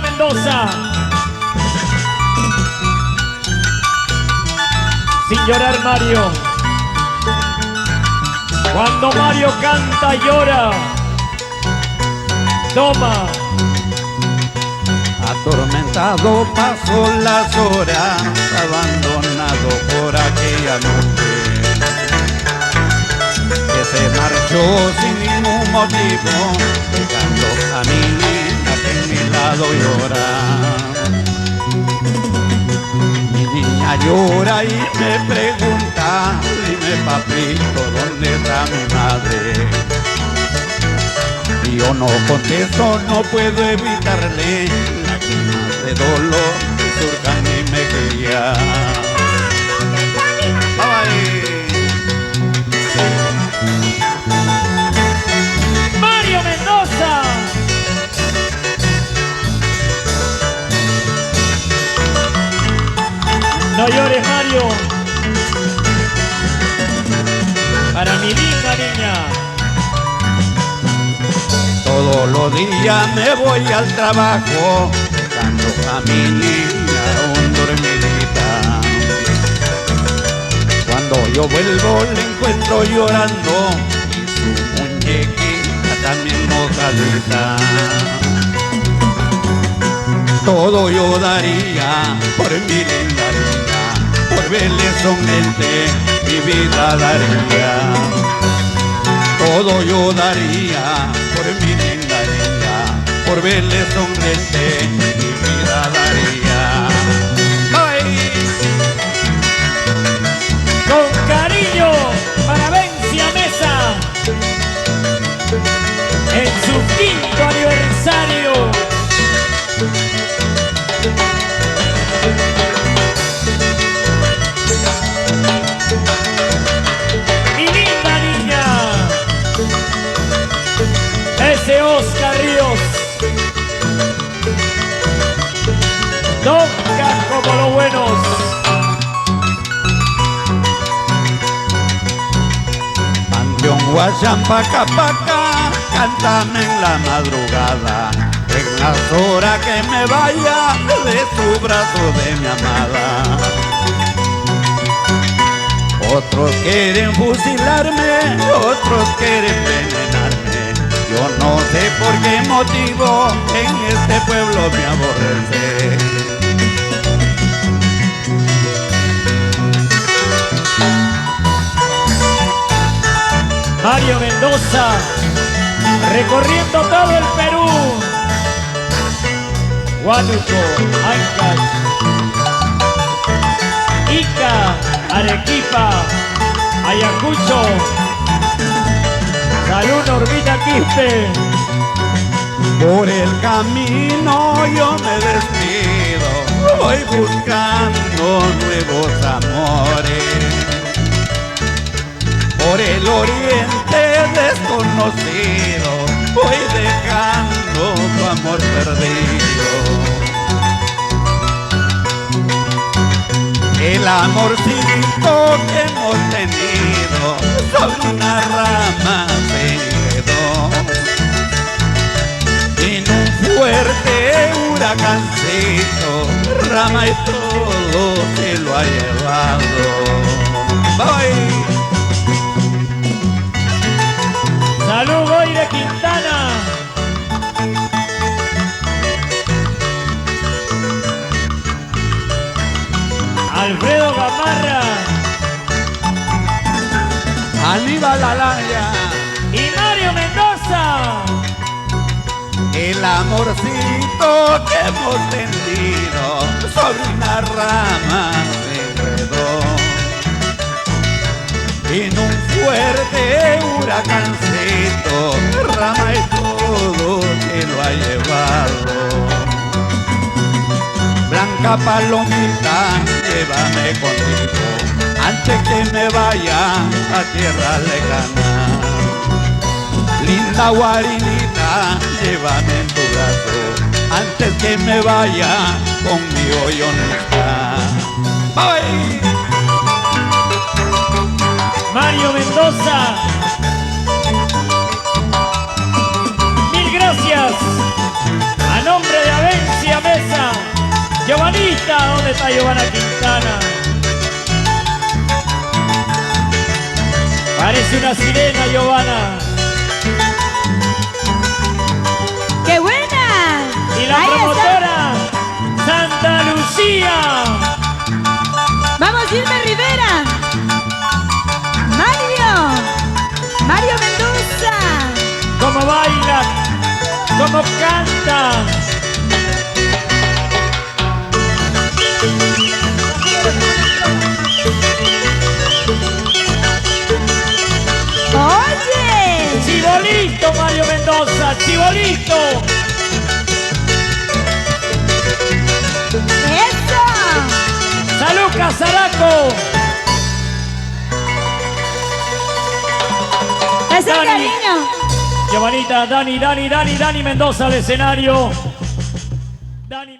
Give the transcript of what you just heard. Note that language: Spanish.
Mario Mendoza. Sin llorar, Mario. Cuando Mario canta, llora. Toma. Atormentado pasó las horas, abandonado por aquella noche que se marchó sin ningún motivo, dejando a mi niña que en mi lado llora. Mi niña llora y me pregunta, dime papito, ¿dónde está mi madre? Y yo no contesto, no puedo evitarle lágrimas de dolor que surcan mi mejilla. Mario Mendoza. No llores, Mario. Para mi linda niña. Todos los días me voy al trabajo, dejando a mi niña aún dormidita. Cuando yo vuelvo la encuentro llorando y su muñequita también mojadita. Todo yo daría por mi linda niña, por verle sonriente mi vida daría. Todo yo daría por mi linda niña, por verle sonriente mi vida daría. ¡Ay! Con cariño para Vencia Mesa en su 5º aniversario. Mi linda niña, ese Oscar Ríos toca como los buenos. Panteón Guachampaca, cántame en la madrugada, en las horas que me vaya de tu brazo de mi amada. Otros quieren fusilarme, otros quieren envenenarme. Yo no sé por qué motivo en este pueblo me aborrece. Mario Mendoza, recorriendo todo el Perú. Huánuco, Ancash, Ica, Arequipa, Ayacucho. Salud, Normita Quispe. Por el camino yo me despido, voy buscando nuevos amores. Por el oriente desconocido voy dejando tu amor perdido. El amorcito que hemos tenido sobre una rama se quedó. En un fuerte huracancito, rama y todo se lo ha llevado. Voy. Salud, Boy de Quintana. Alfredo Gamarra Aníbal Alaya y Mario Mendoza. El amorcito que hemos tendido sobre una rama se enredó. En un fuerte huracancito, rama y todo se lo ha llevado. Blanca palomita, llévame contigo, antes que me vaya a tierra lejana. Linda guarinita, llévame en tu brazo, antes que me vaya conmigo yo no está. ¡Bye! Mario Mendoza, mil gracias. A nombre de Avencia ¿Dónde está Giovanna Quintana? Parece una sirena, Giovanna. ¡Qué buena! Y la Ahí promotora, Santa Lucía. está. Vamos, Gilbert Rivera. Mario Mendoza. Cómo baila, cómo canta. Oye. Chibolito, Mario Mendoza, chibolito. Eso. Salud, Casaraco. Ese Dani. cariño. Giovanita, Dani Mendoza al escenario. Dani.